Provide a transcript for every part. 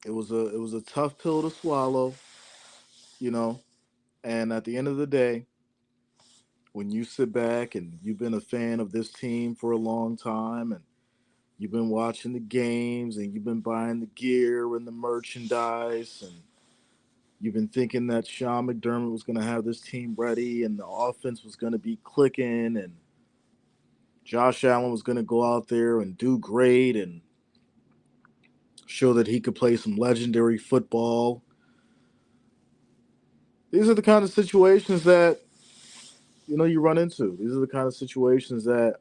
It was a tough pill to swallow, you know. And at the end of the day, when you sit back and you've been a fan of this team for a long time, and you've been watching the games, and you've been buying the gear and the merchandise, and you've been thinking that Sean McDermott was going to have this team ready and the offense was going to be clicking and Josh Allen was going to go out there and do great and show that he could play some legendary football. These are the kind of situations that you run into. These are the kind of situations that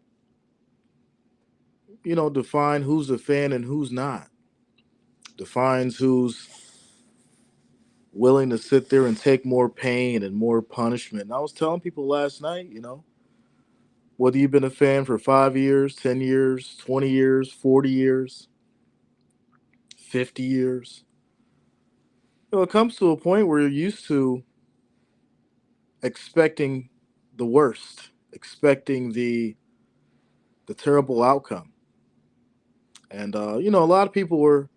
define who's a fan and who's not. Defines who's willing to sit there and take more pain and more punishment. And I was telling people last night, whether you've been a fan for 5 years, 10 years, 20 years, 40 years, 50 years, it comes to a point where you're used to expecting the worst, expecting the terrible outcome. And a lot of people were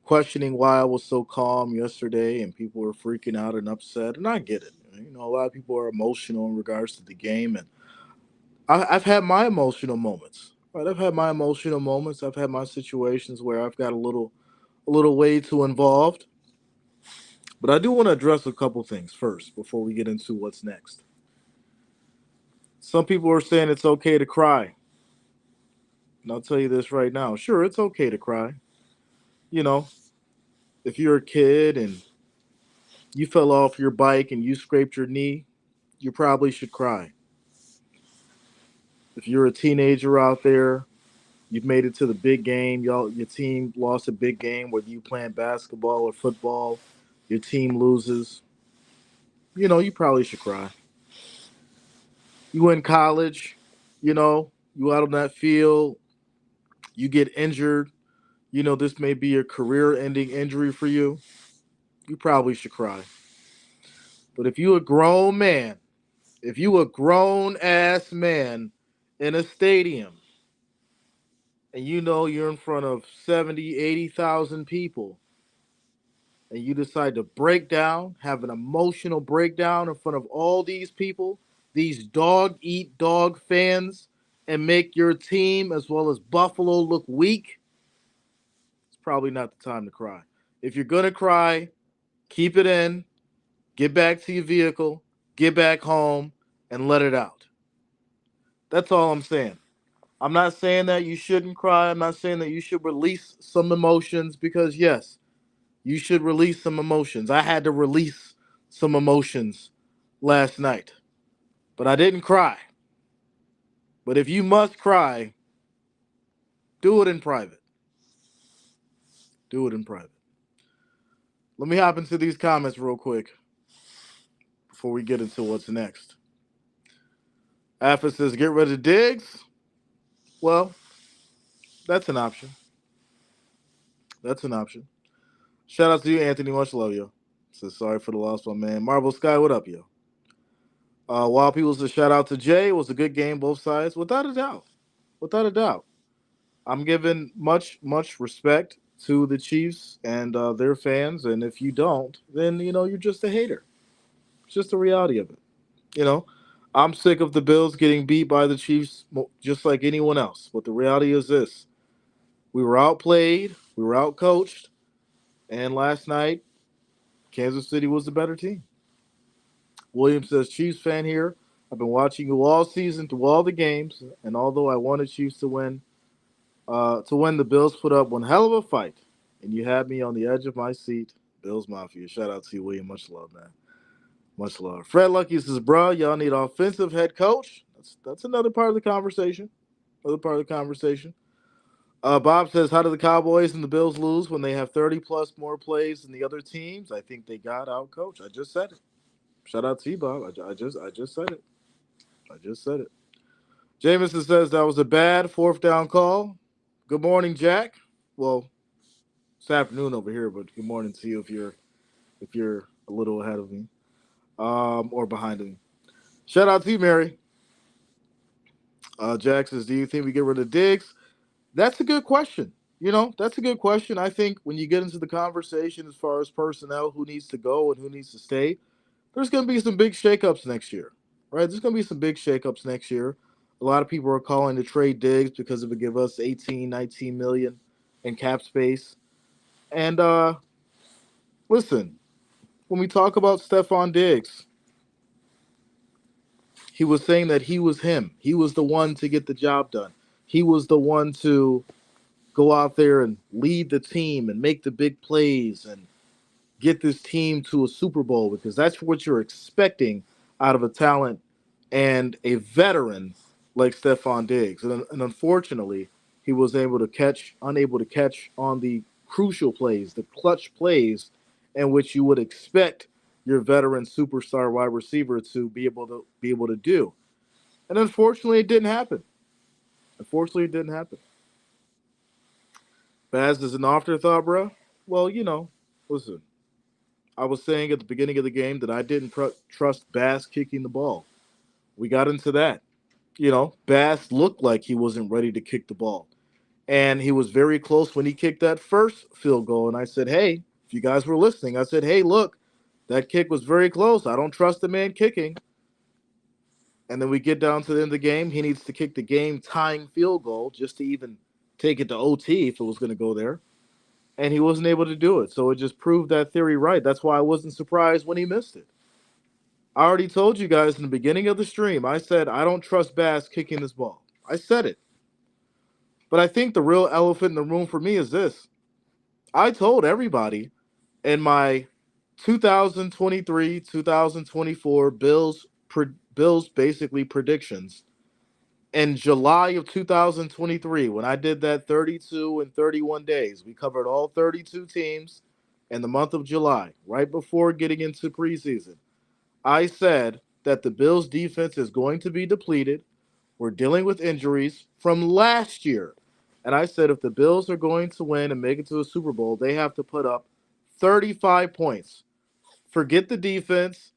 questioning why I was so calm yesterday, and people were freaking out and upset, and I get it. A lot of people are emotional in regards to the game, and I've had my emotional moments. Right, I've had my emotional moments. I've had my situations where I've got a little way too involved. But I do want to address a couple things first before we get into what's next. Some people are saying it's okay to cry. And I'll tell you this right now. Sure, it's okay to cry. You know, if you're a kid and you fell off your bike and you scraped your knee, you probably should cry. If you're a teenager out there, you've made it to the big game, your team lost a big game, whether you playing basketball or football, your team loses, you probably should cry. You in college, you out on that field, you get injured, this may be a career ending injury for you, you probably should cry. But if you a grown man, if you a grown ass man in a stadium and you're in front of 70, 80,000 people and you decide to break down, have an emotional breakdown in front of all these people, these dog eat dog fans, and make your team as well as Buffalo look weak, it's probably not the time to cry. If you're going to cry, keep it in, get back to your vehicle, get back home, and let it out. That's all I'm saying. I'm not saying that you shouldn't cry. I'm not saying that you should release some emotions because, yes, you should release some emotions. I had to release some emotions last night, but I didn't cry. But if you must cry, do it in private. Do it in private. Let me hop into these comments real quick before we get into what's next. Alpha says, get rid of Diggs. Well, that's an option. That's an option. Shout out to you, Anthony. Much love, yo. Says, sorry for the loss, my man. Marble Sky, what up, yo? Wild People says, shout out to Jay. It was a good game, both sides. Without a doubt. Without a doubt. I'm giving much respect to the Chiefs and their fans, and if you don't, then you're just a hater. It's just the reality of it. You know, I'm sick of the Bills getting beat by the Chiefs just like anyone else. But the reality is this: we were outplayed, we were outcoached, and last night Kansas City was the better team. William says, Chiefs fan here. I've been watching you all season through all the games, and although I wanted Chiefs to win, the Bills put up one hell of a fight, and you had me on the edge of my seat. Bills Mafia. Shout out to you, William. Much love, man. Much love. Fred Lucky says, bro, y'all need offensive head coach. That's another part of the conversation. Another part of the conversation. Bob says, how do the Cowboys and the Bills lose when they have 30 plus more plays than the other teams? I think they got out coach. I just said it. Shout out to you, Bob. I just said it. I just said it. Jameson says that was a bad fourth down call. Good morning, Jack. Well, it's afternoon over here, but good morning to you if you're a little ahead of me, or behind me. Shout out to you, Mary. Jack says, do you think we get rid of Diggs? That's a good question. That's a good question. I think when you get into the conversation as far as personnel, who needs to go and who needs to stay, there's going to be some big shakeups next year, right? There's going to be some big shakeups next year. A lot of people are calling to trade Diggs because it would give us 18, 19 million in cap space. And listen, when we talk about Stephon Diggs, he was saying that he was him. He was the one to get the job done. He was the one to go out there and lead the team and make the big plays and get this team to a Super Bowl because that's what you're expecting out of a talent and a veteran like Stephon Diggs. And unfortunately, he was unable to catch on the crucial plays, the clutch plays, in which you would expect your veteran superstar wide receiver to be able to do. And unfortunately, it didn't happen. Unfortunately, it didn't happen. Baz is an afterthought, bro. Well, listen. I was saying at the beginning of the game that I didn't trust Bass kicking the ball. We got into that. Bass looked like he wasn't ready to kick the ball. And he was very close when he kicked that first field goal. And I said, hey, if you guys were listening, I said, hey, look, that kick was very close. I don't trust the man kicking. And then we get down to the end of the game. He needs to kick the game tying field goal just to even take it to OT if it was going to go there. And he wasn't able to do it. So it just proved that theory right. That's why I wasn't surprised when he missed it. I already told you guys in the beginning of the stream, I said I don't trust Bass kicking this ball. I said it. But I think the real elephant in the room for me is this. I told everybody in my 2023, 2024 Bills basically predictions in July of 2023 when I did that 32 and 31 days. We covered all 32 teams in the month of July, right before getting into preseason. I said that the Bills defense is going to be depleted. We're dealing with injuries from last year. And I said if the Bills are going to win and make it to a Super Bowl, they have to put up 35 points. Forget the defense.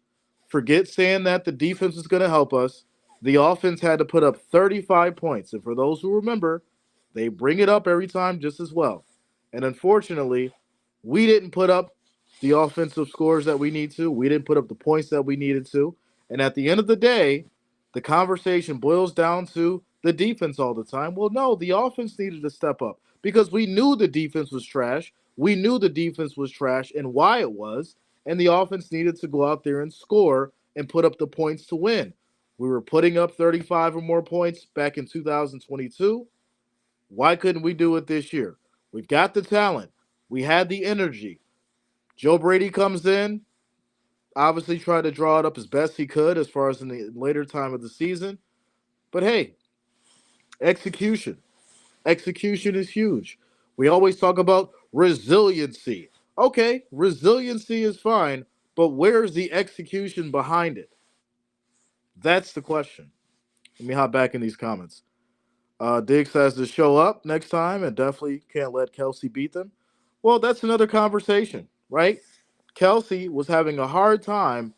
Forget saying that the defense is going to help us. The offense had to put up 35 points. And for those who remember, they bring it up every time just as well. And unfortunately, we didn't put up the offensive scores that we need to. We didn't put up the points that we needed to. And at the end of the day, the conversation boils down to the defense all the time. Well, no, the offense needed to step up because we knew the defense was trash. We knew the defense was trash and why it was. And the offense needed to go out there and score and put up the points to win. We were putting up 35 or more points back in 2022. Why couldn't we do it this year? We've got the talent. We had the energy. Joe Brady comes in, obviously tried to draw it up as best he could as far as in the later time of the season. But hey, execution. Execution is huge. We always talk about resiliency. Okay, resiliency is fine, but where's the execution behind it? That's the question. Let me hop back in these comments. Diggs has to show up next time and definitely can't let Kelsey beat them. Well, that's another conversation, right? Kelsey was having a hard time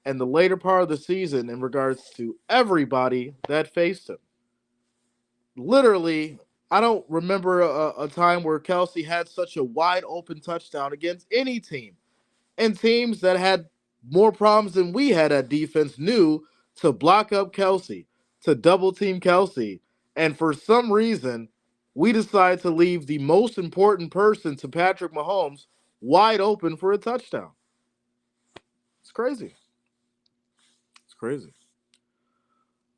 in the later part of the season in regards to everybody that faced him. Literally, I don't remember a time where Kelsey had such a wide open touchdown against any team. And teams that had more problems than we had at defense knew to block up Kelsey, to double team Kelsey. And for some reason, we decided to leave the most important person to Patrick Mahomes wide open for a touchdown. It's crazy. It's crazy.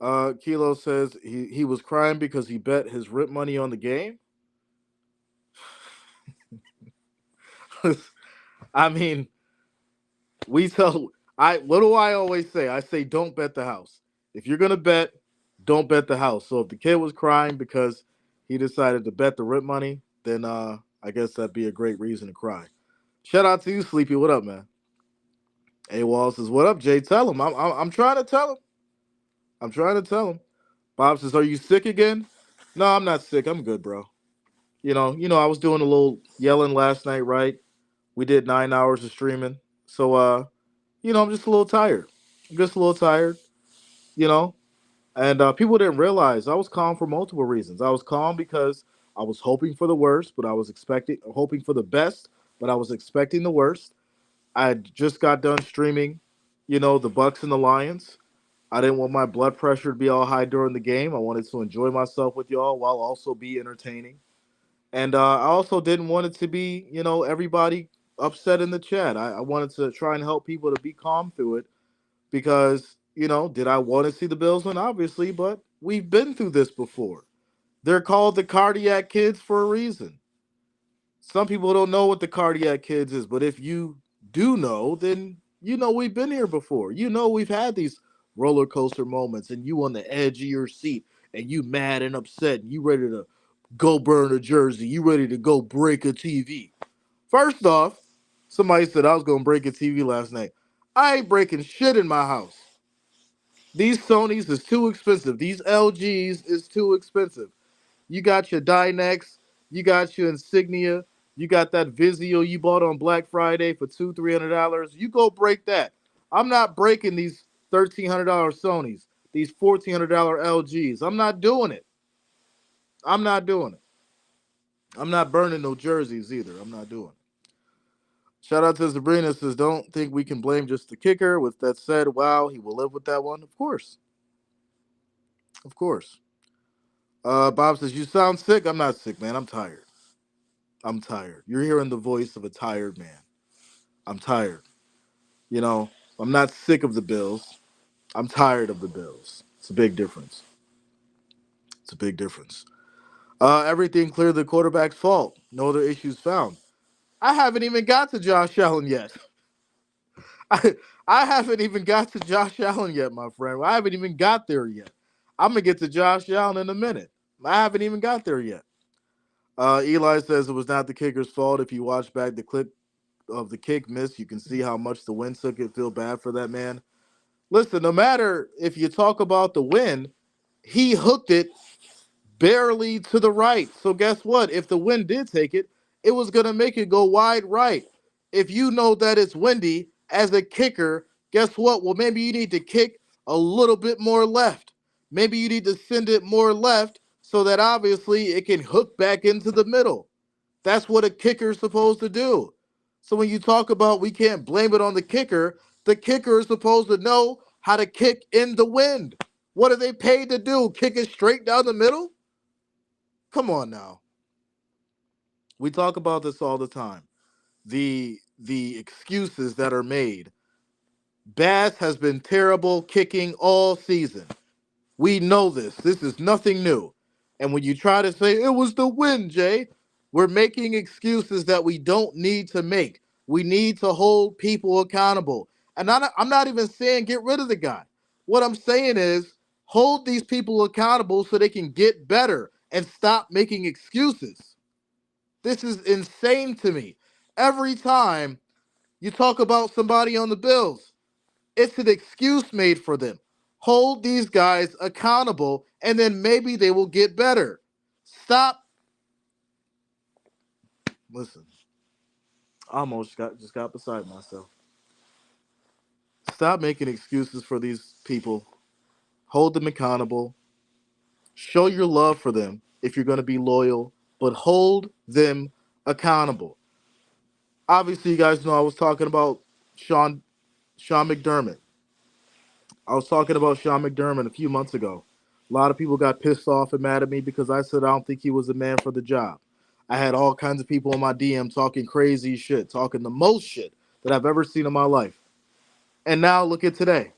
Kilo says he was crying because he bet his rip money on the game. I mean, we tell I what do I always say? I say don't bet the house. If you're gonna bet, don't bet the house. So if the kid was crying because he decided to bet the rip money, then I guess that'd be a great reason to cry. Shout out to you, Sleepy. What up, man? A Wall says, "What up, Jay? Tell him. I'm trying to tell him. I'm trying to tell him." Bob says, "Are you sick again?" No, I'm not sick. I'm good, bro. I was doing a little yelling last night, right? We did 9 hours of streaming, so I'm just a little tired. I'm just a little tired, you know. And people didn't realize I was calm for multiple reasons. I was calm because I was hoping for the worst, but I was hoping for the best, but I was expecting the worst. I had just got done streaming, the Bucks and the Lions. I didn't want my blood pressure to be all high during the game. I wanted to enjoy myself with y'all while also be entertaining. And I also didn't want it to be, everybody upset in the chat. I wanted to try and help people to be calm through it because, did I want to see the Bills win? Obviously, but we've been through this before. They're called the cardiac kids for a reason. Some people don't know what the cardiac kids is, but if you do know, then we've been here before. We've had these roller coaster moments and you on the edge of your seat and you mad and upset and you ready to go burn a jersey. You ready to go break a TV. First off, somebody said I was going to break a TV last night. I ain't breaking shit in my house. These Sonys is too expensive. These LGs is too expensive. You got your Dynex, you got your Insignia, you got that Vizio you bought on Black Friday for $200-300. You go break that. I'm not breaking these $1,300 Sonys, these $1,400 LGs. I'm not doing it. I'm not doing it. I'm not burning no jerseys either. I'm not doing it. Shout out to Sabrina says, don't think we can blame just the kicker. With that said, wow, he will live with that one. Of course. Of course. Bob says, you sound sick. I'm not sick, man. I'm tired. I'm tired. You're hearing the voice of a tired man. I'm tired. You know, I'm not sick of the Bills. I'm tired of the Bills. It's a big difference. It's a big difference. Everything clear the quarterback's fault. No other issues found. I haven't even got to Josh Allen yet. I, I haven't even got to Josh Allen yet, my friend. I haven't even got there yet. I'm going to get to Josh Allen in a minute. I haven't even got there yet. Eli says it was not the kicker's fault. If you watch back the clip of the kick miss, you can see how much the wind took it. Feel bad for that man. Listen, no matter if you talk about the win, he hooked it barely to the right. So guess what? If the wind did take it, it was going to make it go wide right. If you know that it's windy as a kicker, guess what? Well, maybe you need to kick a little bit more left. Maybe you need to send it more left so that obviously it can hook back into the middle. That's what a kicker is supposed to do. So when you talk about we can't blame it on the kicker is supposed to know how to kick in the wind. What are they paid to do? Kick it straight down the middle? Come on now. We talk about this all the time. The excuses that are made. Bass has been terrible kicking all season. We know this. This is nothing new. And when you try to say it was the win, Jay, we're making excuses that we don't need to make. We need to hold people accountable. And I'm not even saying get rid of the guy. What I'm saying is hold these people accountable so they can get better and stop making excuses. This is insane to me. Every time you talk about somebody on the Bills, it's an excuse made for them. Hold these guys accountable, and then maybe they will get better. Stop. Listen, I almost got beside myself. Stop making excuses for these people. Hold them accountable. Show your love for them if you're going to be loyal, but hold them accountable. Obviously, you guys know I was talking about Sean McDermott. I was talking about Sean McDermott a few months ago. A lot of people got pissed off and mad at me because I said I don't think he was the man for the job. I had all kinds of people in my DM talking crazy shit, talking the most shit that I've ever seen in my life. And now look at today.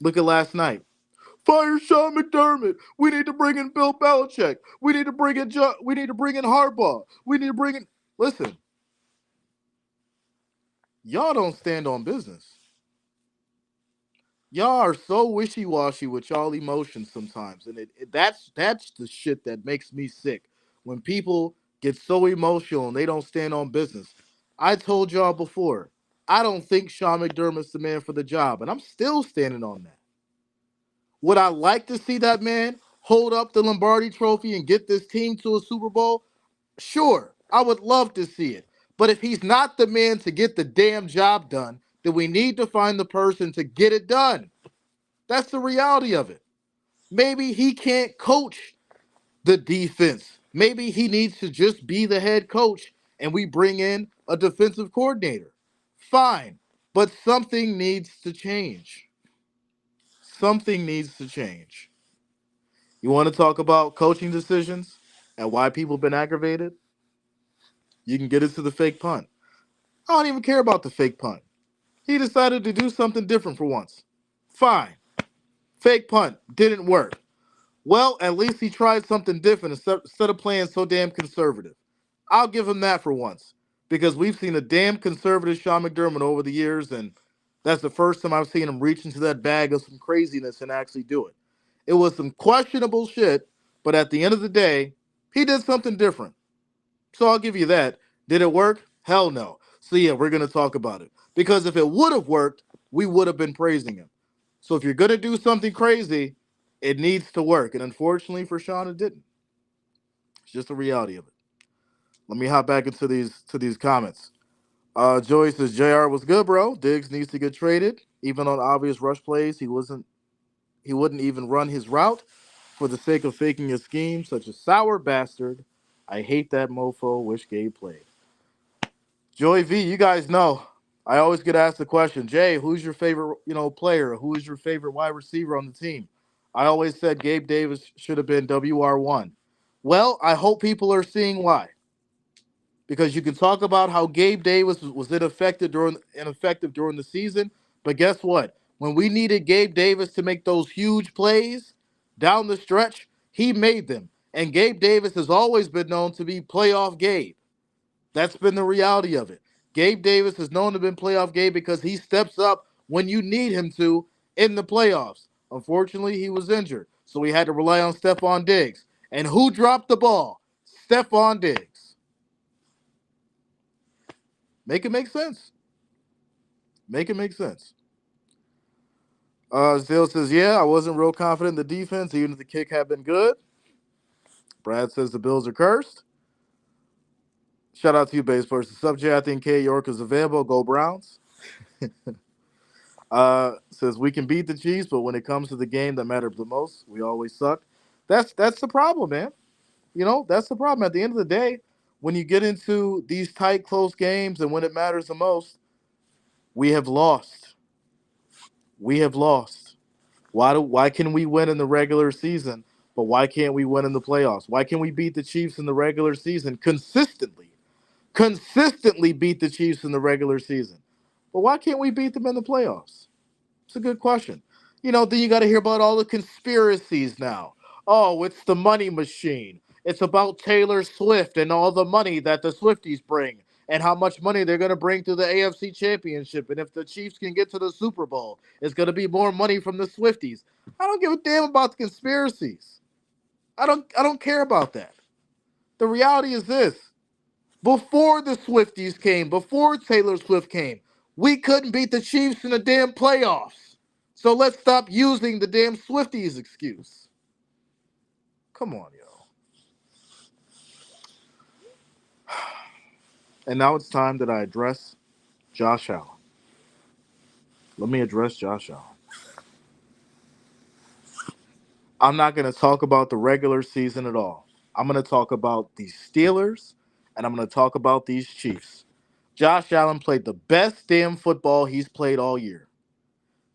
Look at last night. Fire Sean McDermott. We need to bring in Bill Belichick. We need to bring in Harbaugh. We need to bring in. Listen, y'all don't stand on business. Y'all are so wishy-washy with y'all emotions sometimes, and that's the shit that makes me sick. When people get so emotional and they don't stand on business. I told y'all before, I don't think Sean McDermott's the man for the job, and I'm still standing on that. Would I like to see that man hold up the Lombardi Trophy and get this team to a Super Bowl? Sure, I would love to see it. But if he's not the man to get the damn job done, then we need to find the person to get it done. That's the reality of it. Maybe he can't coach the defense Maybe he needs to just be the head coach and we bring in a defensive coordinator. Fine. But something needs to change. Something needs to change. You want to talk about coaching decisions and why people have been aggravated? You can get into the fake punt. I don't even care about the fake punt. He decided to do something different for once. Fine. Fake punt didn't work. Well, at least he tried something different instead of playing so damn conservative. I'll give him that for once. Because we've seen a damn conservative Sean McDermott over the years, and that's the first time I've seen him reach into that bag of some craziness and actually do it. It was some questionable shit, but at the end of the day, he did something different. So I'll give you that. Did it work? Hell no. So yeah, we're gonna talk about it. Because if it would have worked, we would have been praising him. So if you're gonna do something crazy, it needs to work. And unfortunately for Sean, it didn't. It's just the reality of it. Let me hop back into these comments. Joey says JR was good, bro. Diggs needs to get traded. Even on obvious rush plays, he wouldn't even run his route for the sake of faking a scheme. Such a sour bastard. I hate that mofo. Wish Gabe played. Joey V, you guys know. I always get asked the question, Jay, who's your favorite, player? Who is your favorite wide receiver on the team? I always said Gabe Davis should have been WR1. Well, I hope people are seeing why. Because you can talk about how Gabe Davis was ineffective during the season, but guess what? When we needed Gabe Davis to make those huge plays down the stretch, he made them. And Gabe Davis has always been known to be playoff Gabe. That's been the reality of it. Gabe Davis is known to have been playoff Gabe because he steps up when you need him to in the playoffs. Unfortunately, he was injured, so we had to rely on Stephon Diggs. And who dropped the ball? Stephon Diggs. Make it make sense. Make it make sense. Zale says, yeah, I wasn't real confident in the defense, even if the kick had been good. Brad says the Bills are cursed. Shout out to you, base person. Sub J, I think K. York is available. Go Browns. Says we can beat the Chiefs, but when it comes to the game that matters the most, we always suck. That's the problem, man. That's the problem. At the end of the day, when you get into these tight, close games and when it matters the most, we have lost. We have lost. Why can we win in the regular season, but why can't we win in the playoffs? Why can we beat the Chiefs in the regular season consistently? Consistently beat the Chiefs in the regular season. But why can't we beat them in the playoffs? It's a good question. Then you got to hear about all the conspiracies now. Oh, it's the money machine. It's about Taylor Swift and all the money that the Swifties bring and how much money they're going to bring to the AFC Championship. And if the Chiefs can get to the Super Bowl, it's going to be more money from the Swifties. I don't give a damn about the conspiracies. I don't care about that. The reality is this. Before the Swifties came, before Taylor Swift came, we couldn't beat the Chiefs in the damn playoffs. So let's stop using the damn Swifties excuse. Come on, yo. And now it's time that I address Josh Allen. Let me address Josh Allen. I'm not going to talk about the regular season at all. I'm going to talk about the Steelers and I'm going to talk about these Chiefs. Josh Allen played the best damn football he's played all year.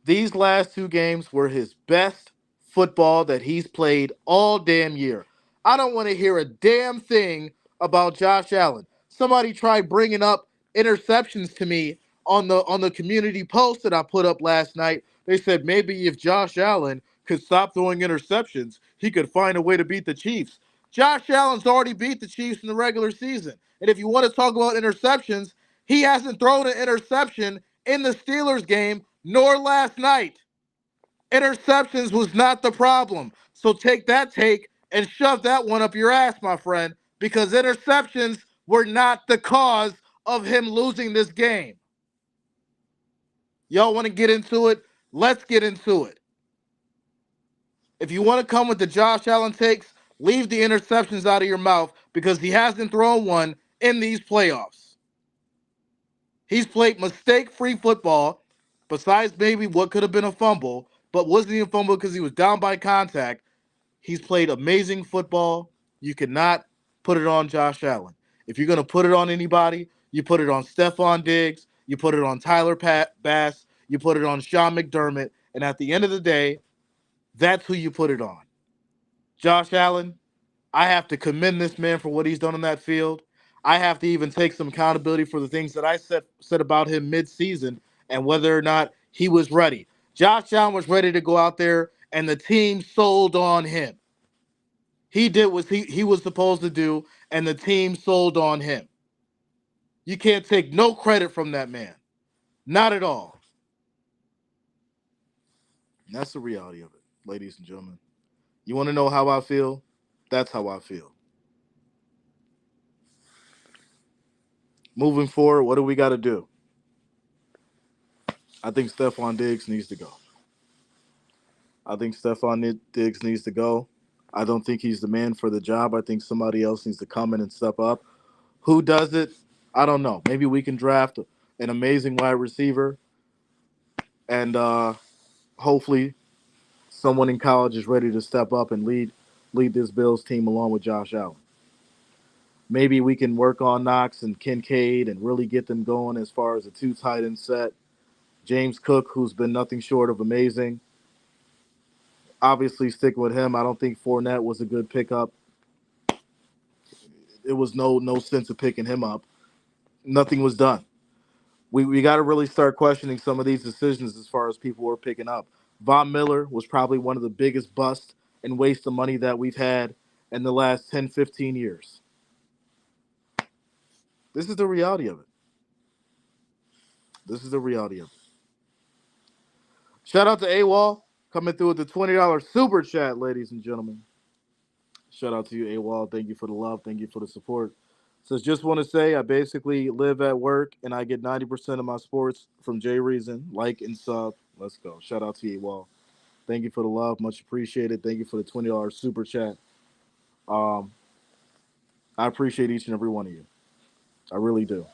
These last two games were his best football that he's played all damn year. I don't want to hear a damn thing about Josh Allen. Somebody tried bringing up interceptions to me on the community post that I put up last night. They said maybe if Josh Allen could stop throwing interceptions, he could find a way to beat the Chiefs. Josh Allen's already beat the Chiefs in the regular season. And if you want to talk about interceptions, he hasn't thrown an interception in the Steelers game, nor last night. Interceptions was not the problem. So take that take and shove that one up your ass, my friend, because interceptions were not the cause of him losing this game. Y'all want to get into it? Let's get into it. If you want to come with the Josh Allen takes, leave the interceptions out of your mouth because he hasn't thrown one in these playoffs. He's played mistake-free football, besides maybe what could have been a fumble, but wasn't even fumble because he was down by contact. He's played amazing football. You cannot put it on Josh Allen. If you're going to put it on anybody, you put it on Stephon Diggs, you put it on Tyler Bass, you put it on Sean McDermott, and at the end of the day, that's who you put it on. Josh Allen, I have to commend this man for what he's done on that field. I have to even take some accountability for the things that I said about him mid-season and whether or not he was ready. Josh Allen was ready to go out there, and the team sold on him. He did what he was supposed to do, and the team sold on him. You can't take no credit from that man. Not at all. And that's the reality of it, ladies and gentlemen. You want to know how I feel? That's how I feel. Moving forward, what do we got to do? I think Stephon Diggs needs to go. I think Stephon Diggs needs to go. I don't think he's the man for the job. I think somebody else needs to come in and step up. Who does it? I don't know. Maybe we can draft an amazing wide receiver, and hopefully someone in college is ready to step up and lead this Bills team along with Josh Allen. Maybe we can work on Knox and Kincaid and really get them going as far as a two tight end set. James Cook, who's been nothing short of amazing. Obviously, sticking with him. I don't think Fournette was a good pickup. It was no sense of picking him up. Nothing was done. We got to really start questioning some of these decisions as far as people were picking up. Von Miller was probably one of the biggest busts and waste of money that we've had in the last 10, 15 years. This is the reality of it. This is the reality of it. Shout out to AWOL coming through with the $20 super chat, ladies and gentlemen. Shout out to you, AWOL. Thank you for the love. Thank you for the support. Says, just want to say I basically live at work and I get 90% of my sports from J Reason. Like and sub. Let's go. Shout out to you, AWOL. Thank you for the love. Much appreciated. Thank you for the $20 super chat. I appreciate each and every one of you. I really do.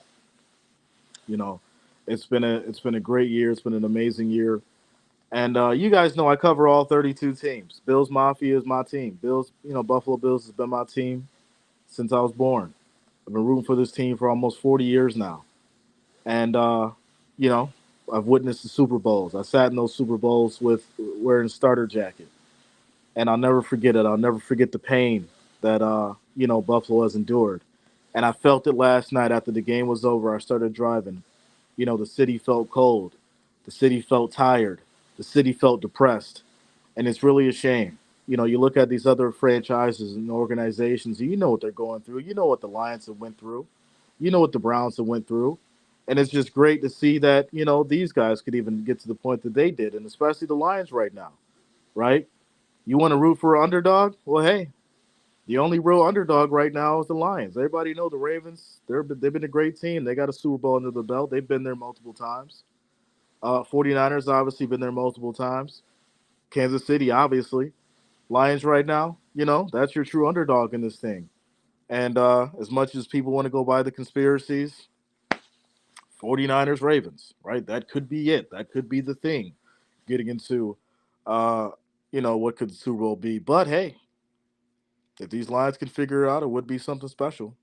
You know, it's been a great year. It's been an amazing year. And you guys know I cover all 32 teams. Bills Mafia is my team. Bills, Buffalo Bills has been my team since I was born. I've been rooting for this team for almost 40 years now. And, you know, I've witnessed the Super Bowls. I sat in those Super Bowls with wearing a starter jacket. And I'll never forget it. I'll never forget the pain that, Buffalo has endured. And I felt it last night after the game was over. I started driving. The city felt cold. The city felt tired. The city felt depressed. And it's really a shame. You look at these other franchises and organizations, and you know what they're going through. You know what the Lions have went through. You know what the Browns have went through. And it's just great to see that, these guys could even get to the point that they did, and especially the Lions right now, right? You want to root for an underdog? Well, hey, the only real underdog right now is the Lions. Everybody know the Ravens. They've been a great team. They got a Super Bowl under the belt. They've been there multiple times. 49ers obviously been there multiple times. Kansas City, obviously. Lions right now, that's your true underdog in this thing. And as much as people want to go by the conspiracies, 49ers, Ravens, right? That could be it. That could be the thing. Getting into, what could the Super Bowl be? But hey, if these Lions can figure it out, it would be something special.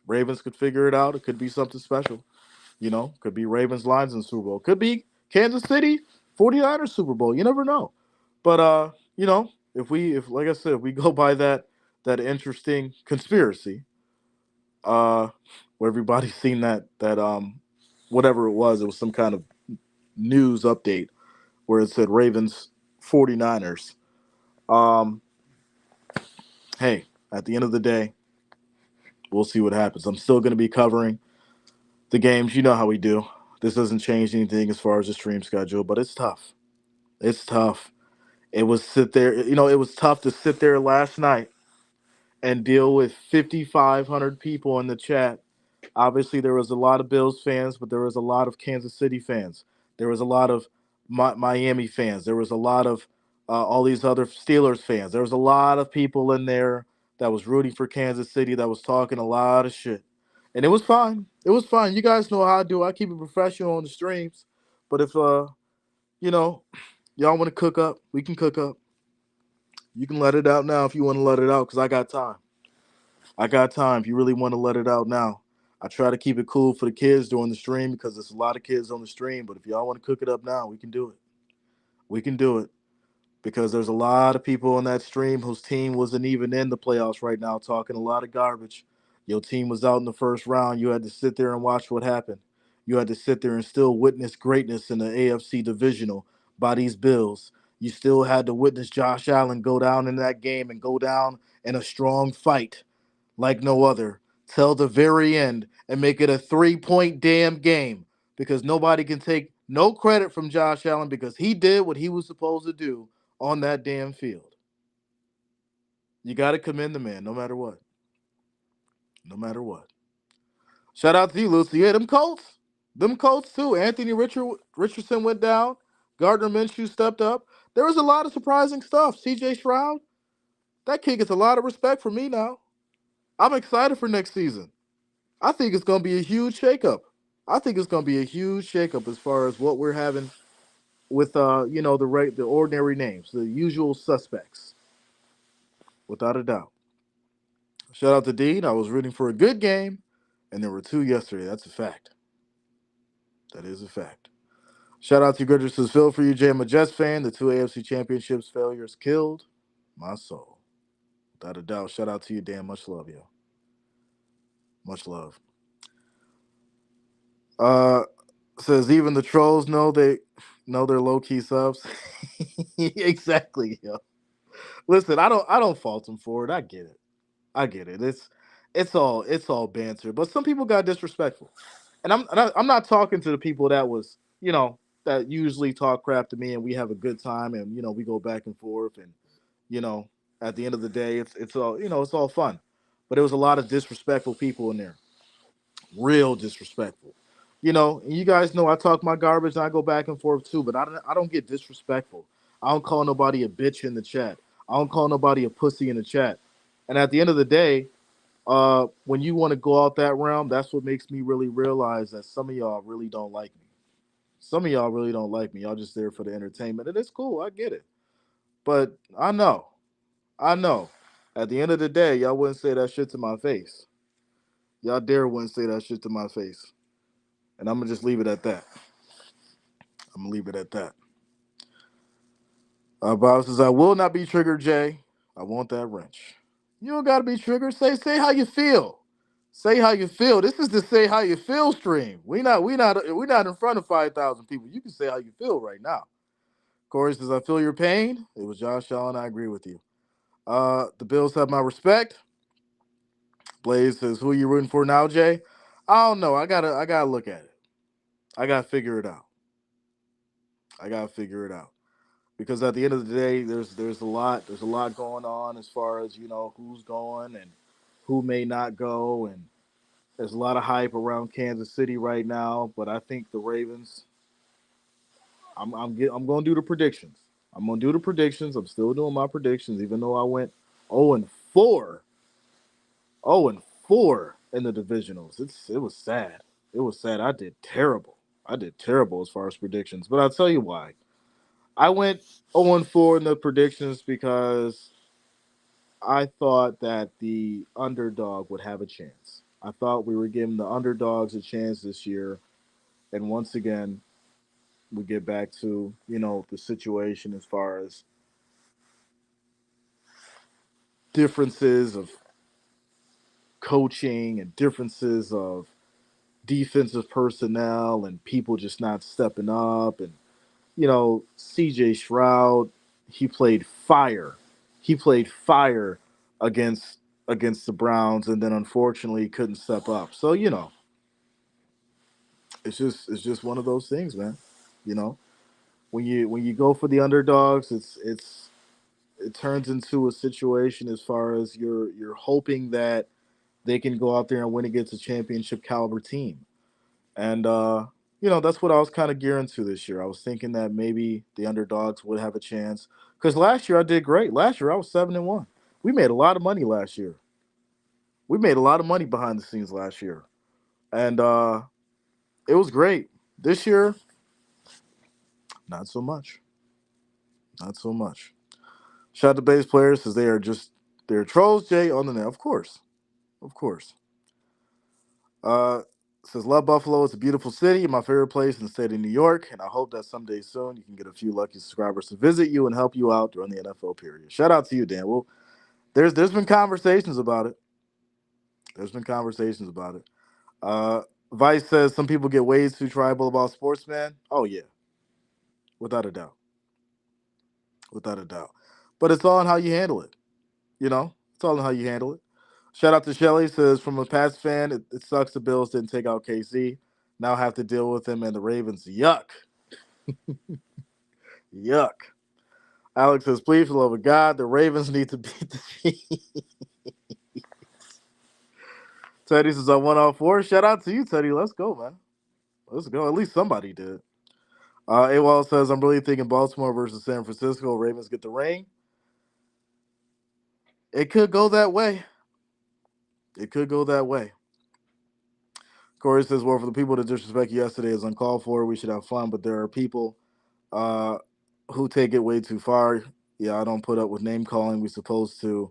Ravens could figure it out. It could be something special. Could be Ravens, Lions in the Super Bowl. Could be Kansas City, 49ers Super Bowl. You never know. But if like I said, if we go by that interesting conspiracy, where everybody's seen that whatever it was some kind of news update where it said Ravens 49ers. Um, hey, at the end of the day, we'll see what happens. I'm still going to be covering the games. You know how we do. This doesn't change anything as far as the stream schedule, but it's tough. It's tough. It was tough to sit there last night and deal with 5,500 people in the chat. Obviously, there was a lot of Bills fans, but there was a lot of Kansas City fans. There was a lot of Miami fans. There was a lot of all these other Steelers fans. There was a lot of people in there that was rooting for Kansas City, that was talking a lot of shit. And it was fine. It was fine. You guys know how I do. I keep it professional on the streams. But if, y'all want to cook up, we can cook up. You can let it out now if you want to let it out because I got time. I got time if you really want to let it out now. I try to keep it cool for the kids during the stream because there's a lot of kids on the stream. But if y'all want to cook it up now, we can do it. We can do it because there's a lot of people on that stream whose team wasn't even in the playoffs right now talking a lot of garbage. Your team was out in the first round. You had to sit there and watch what happened. You had to sit there and still witness greatness in the AFC divisional by these Bills. You still had to witness Josh Allen go down in that game and go down in a strong fight like no other till the very end and make it a 3 point damn game because nobody can take no credit from Josh Allen because he did what he was supposed to do on that damn field. You got to commend the man no matter what. No matter what. Shout out to you, Lucy. Yeah, them Colts. Them Colts, too. Richardson went down. Gardner Minshew stepped up. There was a lot of surprising stuff. CJ Stroud, that kid gets a lot of respect from me now. I'm excited for next season. I think it's going to be a huge shakeup. I think it's going to be a huge shakeup as far as what we're having with the ordinary names, the usual suspects, without a doubt. Shout out to Dean. I was rooting for a good game, and there were two yesterday. That's a fact. That is a fact. Shout out to Goodrich Phil for you, Jay. I'm a Jets fan. The two AFC Championships failures killed my soul. Without a doubt. Shout out to you, Dan. Much love, yo. Much love. Uh, says even the trolls know they're low key subs. Exactly, yo. Listen, I don't fault them for it. I get it. I get it. It's all banter. But some people got disrespectful, and I'm not talking to the people that was that usually talk crap to me, and we have a good time, and we go back and forth, and you know at the end of the day, it's all it's all fun. But there was a lot of disrespectful people in there, real disrespectful. And you guys know I talk my garbage and I go back and forth too, but I don't get disrespectful. I don't call nobody a bitch in the chat. I don't call nobody a pussy in the chat. And at the end of the day, when you want to go out that realm, that's what makes me really realize that some of y'all really don't like me. Some of y'all really don't like me. Y'all just there for the entertainment, and it's cool. I get it, but I know. At the end of the day, y'all wouldn't say that shit to my face. Y'all dare wouldn't say that shit to my face. And I'm gonna just leave it at that. I'm gonna leave it at that. Bob says, I will not be triggered, Jay. I want that wrench. You don't gotta be triggered. Say how you feel. Say how you feel. This is the say how you feel stream. We not in front of 5,000 people. You can say how you feel right now. Corey says, I feel your pain. It was Josh Allen. I agree with you. The Bills have my respect. Blaze says, who are you rooting for now, Jay? I don't know. I gotta look at it. I gotta figure it out. I gotta figure it out. Because at the end of the day, there's a lot going on as far as who's going and who may not go, and there's a lot of hype around Kansas City right now. But I think the Ravens. I'm going to do the predictions. I'm going to do the predictions. I'm still doing my predictions, even though I went 0-4, 0-4 in the divisionals. It was sad. It was sad. I did terrible. I did terrible as far as predictions. But I'll tell you why. I went 0-4 in the predictions because I thought that the underdog would have a chance. I thought we were giving the underdogs a chance this year, and once again, we get back to the situation as far as differences of coaching and differences of defensive personnel and people just not stepping up. And CJ Shroud, he played fire. He played fire against against the Browns, and then unfortunately couldn't step up. So it's just one of those things, man. You know, when you go for the underdogs, it turns into a situation as far as you're hoping that they can go out there and win against a championship caliber team. And that's what I was kind of gearing to this year. I was thinking that maybe the underdogs would have a chance because last year I did great. Last year I was 7-1. We made a lot of money last year. We made a lot of money behind the scenes last year, and it was great. This year, not so much. Not so much. Shout out to base players, says they're trolls. Jay on the net, of course. Of course. Uh, says love Buffalo. It's a beautiful city, my favorite place in the state of New York, and I hope that someday soon you can get a few lucky subscribers to visit you and help you out during the NFL period. Shout out to you, Dan. Well, there's been conversations about it. There's been conversations about it. Uh, Vice says some people get way too tribal about sports, man. Oh yeah, without a doubt, without a doubt. But it's all on how you handle it. You know, it's all on how you handle it. Shout out to Shelly says from a Pats fan, it sucks the Bills didn't take out KC. Now have to deal with him and the Ravens. Yuck, yuck. Alex says, please, for the love of God, the Ravens need to beat the Chiefs. Teddy says, I won all four. Shout out to you, Teddy. Let's go, man. Let's go. At least somebody did. AWOL says, I'm really thinking Baltimore versus San Francisco. Ravens get the ring. It could go that way. It could go that way. Corey says, well, for the people that disrespect you yesterday is uncalled for. We should have fun, but there are people uh, who take it way too far. Yeah, I don't put up with name calling. We're supposed to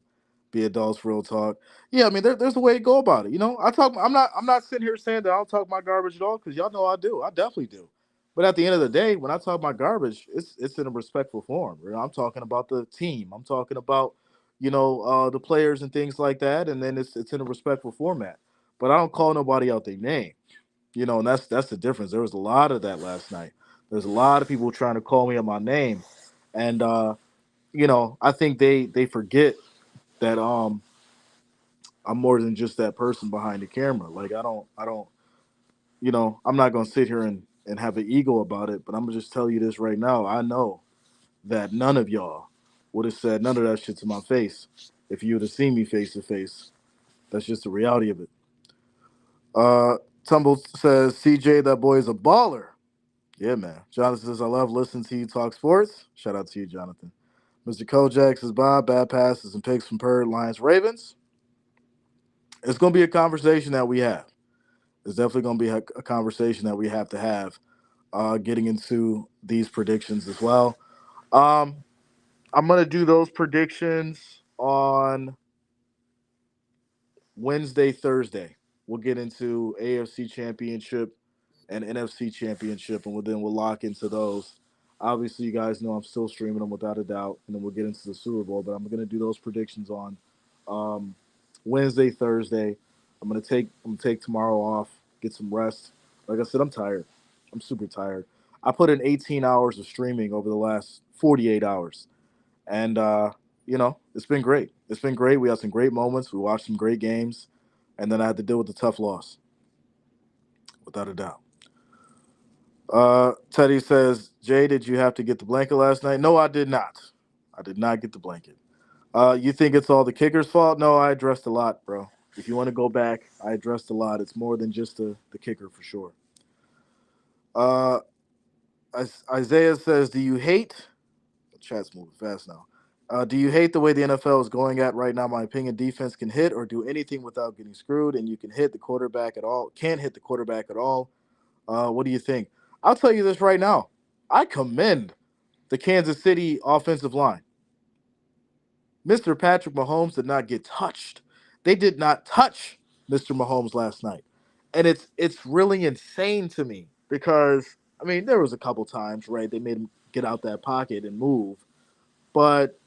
be adults, real talk. Yeah, I mean, there's a way to go about it. You know, I talk. I'm not sitting here saying that I don't talk my garbage at all because y'all know I do. I definitely do. But at the end of the day, when I talk my garbage, it's in a respectful form. You know, I'm talking about the team. I'm talking about the players and things like that, and then it's in a respectful format. But I don't call nobody out their name. And that's the difference. There was a lot of that last night. There's a lot of people trying to call me on my name, and I think they forget that I'm more than just that person behind the camera. Like I don't I'm not gonna sit here and have an ego about it, but I'm gonna just tell you this right now. I know that none of y'all would have said none of that shit to my face if you would have seen me face to face. That's just the reality of it. Uh Tumble says CJ, that boy is a baller. Yeah, man. Jonathan says, I love listening to you talk sports. Shout out to you, Jonathan. Mr. Kojak says, Bob, bad passes and picks from Bird, Lions, Ravens. It's going to be a conversation that we have. It's definitely going to be a conversation that we have to have getting into these predictions as well. Um, I'm going to do those predictions on Wednesday, Thursday. We'll get into AFC Championship and NFC Championship, and then we'll lock into those. Obviously, you guys know I'm still streaming them without a doubt, and then we'll get into the Super Bowl. But I'm going to do those predictions on um, Wednesday, Thursday. I'm gonna take tomorrow off, get some rest. Like I said, I'm tired. I'm super tired. I put in 18 hours of streaming over the last 48 hours, and it's been great. It's been great. We had some great moments. We watched some great games, and then I had to deal with the tough loss, without a doubt. Teddy says, Jay, did you have to get the blanket last night? No, I did not. I did not get the blanket. You think it's all the kicker's fault? No, I addressed a lot, bro. If you want to go back, I addressed a lot. It's more than just the kicker for sure. Uh, Isaiah says, do you hate? The chat's moving fast now. Do you hate the way the NFL is going at right now? My opinion, defense can hit or do anything without getting screwed, and you can hit the quarterback at all. Can't hit the quarterback at all. What do you think? I'll tell you this right now. I commend the Kansas City offensive line. Mr. Patrick Mahomes did not get touched. They did not touch Mr. Mahomes last night. And it's really insane to me because I mean there was a couple times, right? They made him get out that pocket and move, but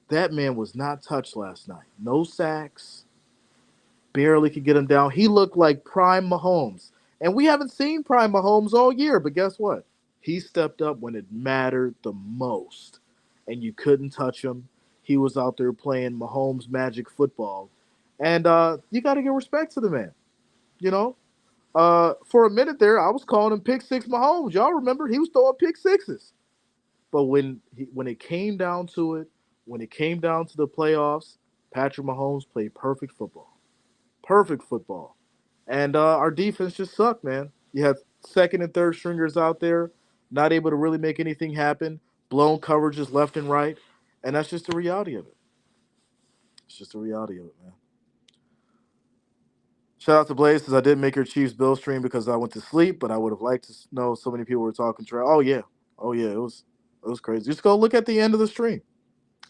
that man was not touched last night. No sacks, barely could get him down. He looked like prime Mahomes. And we haven't seen prime Mahomes all year, but guess what? He stepped up when it mattered the most. And you couldn't touch him. He was out there playing Mahomes magic football. And you got to give respect to the man. You know, for a minute there, I was calling him Pick Six Mahomes. Y'all remember he was throwing pick sixes. But when it came down to it, when it came down to the playoffs, Patrick Mahomes played perfect football. Perfect football. And our defense just sucked, man. You have second and third stringers out there, not able to really make anything happen, blown coverages left and right. And that's just the reality of it. It's just the reality of it, man. Shout out to Blaze because I did make your Chiefs Bill stream because I went to sleep, but I would have liked to know so many people were talking trash. Oh yeah, oh yeah, it was crazy. Just go look at the end of the stream.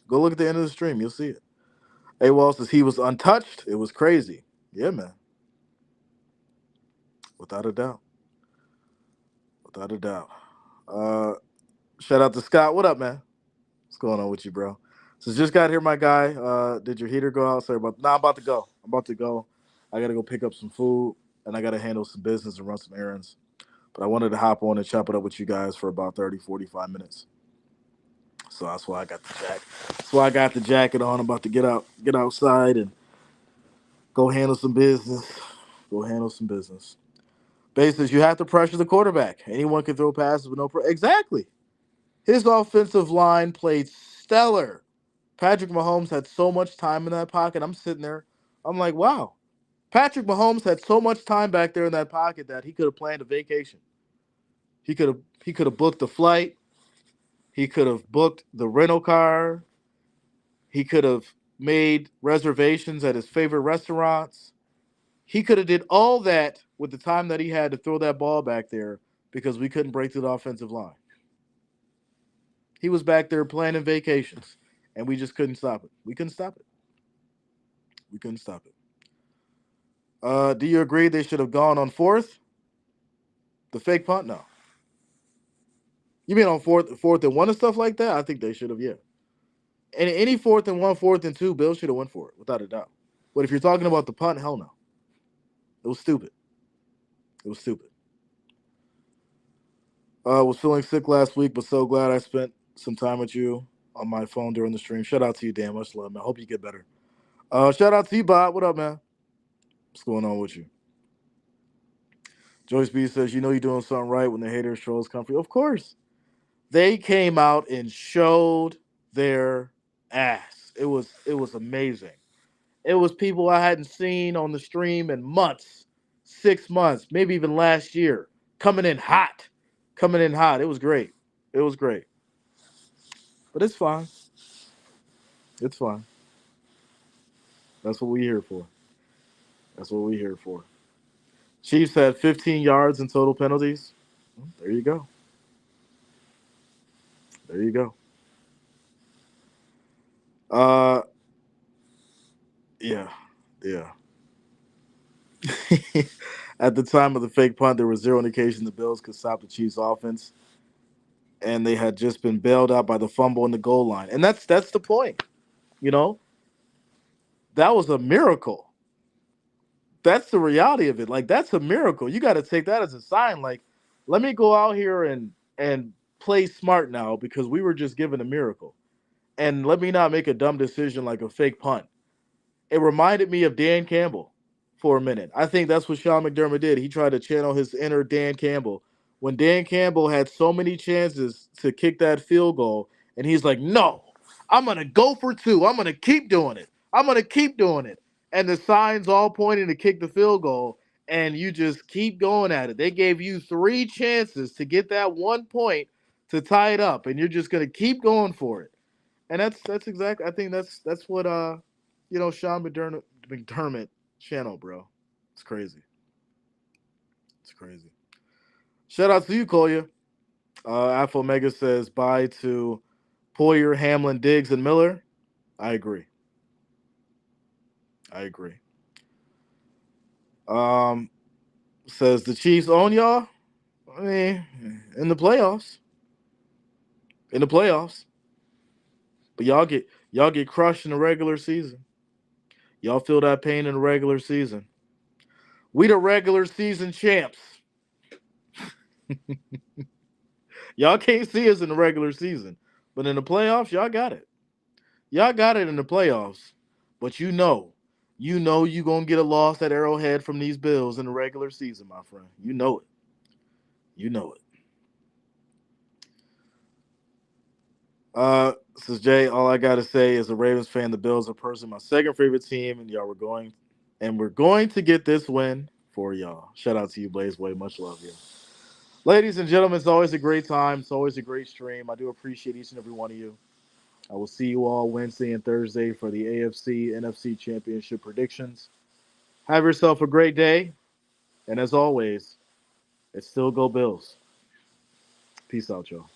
Go look at the end of the stream. You'll see it. AWOL says he was untouched. It was crazy. Yeah, man. Without a doubt. Without a doubt. Uh, Shout out to Scott. What up, man? What's going on with you, bro? So just got here, my guy. Did your heater go out? Sorry about. Nah, I'm about to go. I'm about to go. I gotta go pick up some food, and I gotta handle some business and run some errands. But I wanted to hop on and chop it up with you guys for about 30, 45 minutes. So that's why I got the jacket. That's why I got the jacket on. I'm about to get outside, and go handle some business. Go handle some business. Basis, you have to pressure the quarterback. Anyone can throw passes with no exactly. His offensive line played stellar. Patrick Mahomes had so much time in that pocket. I'm sitting there. I'm like, wow. Patrick Mahomes had so much time back there in that pocket that he could have planned a vacation. He could have booked a flight. He could have booked the rental car. He could have made reservations at his favorite restaurants. He could have did all that with the time that he had to throw that ball back there because we couldn't break through the offensive line. He was back there planning vacations, and we just couldn't stop it. We couldn't stop it. We couldn't stop it. Do you agree they should have gone on fourth? The fake punt? No. You mean on fourth and one and stuff like that? I think they should have, yeah. And any fourth and one, fourth and two, Bill should have went for it, without a doubt. But if you're talking about the punt, hell no. It was stupid. It was stupid. Was feeling sick last week, but so glad I spent some time with you on my phone during the stream. Shout out to you, Dan. Much love, man. Hope you get better. Shout out to you, Bob. What up, man? What's going on with you? Joyce B says, you know you're doing something right when the haters, trolls come for you. Of course. They came out and showed their ass. It was amazing. It was people I hadn't seen on the stream in months, 6 months, maybe even last year, coming in hot. Coming in hot. It was great. It was great. But it's fine. It's fine. That's what we're here for. That's what we're here for. Chiefs had 15 yards in total penalties. Well, there you go. There you go. Uh, yeah, yeah. At the time of the fake punt, there was zero indication the Bills could stop the Chiefs' offense, and they had just been bailed out by the fumble in the goal line. And that's the point. You know, that was a miracle. That's the reality of it. Like that's a miracle. You got to take that as a sign. Like, let me go out here and play smart now because we were just given a miracle, and let me not make a dumb decision like a fake punt. It reminded me of Dan Campbell for a minute. I think that's what Sean McDermott did. He tried to channel his inner Dan Campbell. When Dan Campbell had so many chances to kick that field goal, and he's like, no, I'm going to go for two. I'm going to keep doing it. I'm going to keep doing it. And the signs all pointing to kick the field goal, and you just keep going at it. They gave you three chances to get that 1 point to tie it up, and you're just going to keep going for it. And that's exactly. I think that's what Sean McDermott channel, bro. It's crazy. It's crazy. Shout out to you, Kolya. Alpha Omega says bye to Poyer, Hamlin, Diggs, and Miller. I agree. I agree. Um, says the Chiefs own y'all. I mean, in the playoffs. In the playoffs. But y'all get crushed in the regular season. Y'all feel that pain in the regular season. We the regular season champs. Y'all can't see us in the regular season, but in the playoffs, y'all got it. Y'all got it in the playoffs. But you gonna get a loss at Arrowhead from these Bills in the regular season, my friend. You know it. You know it. Says Jay, all I gotta say is a Ravens fan, the Bills are personally my second favorite team, and we're going to get this win for y'all. Shout out to you, Blaze Way. Much love, you. Ladies and gentlemen, it's always a great time. It's always a great stream. I do appreciate each and every one of you. I will see you all Wednesday and Thursday for the AFC NFC Championship predictions. Have yourself a great day. And as always, it's still go Bills. Peace out, y'all.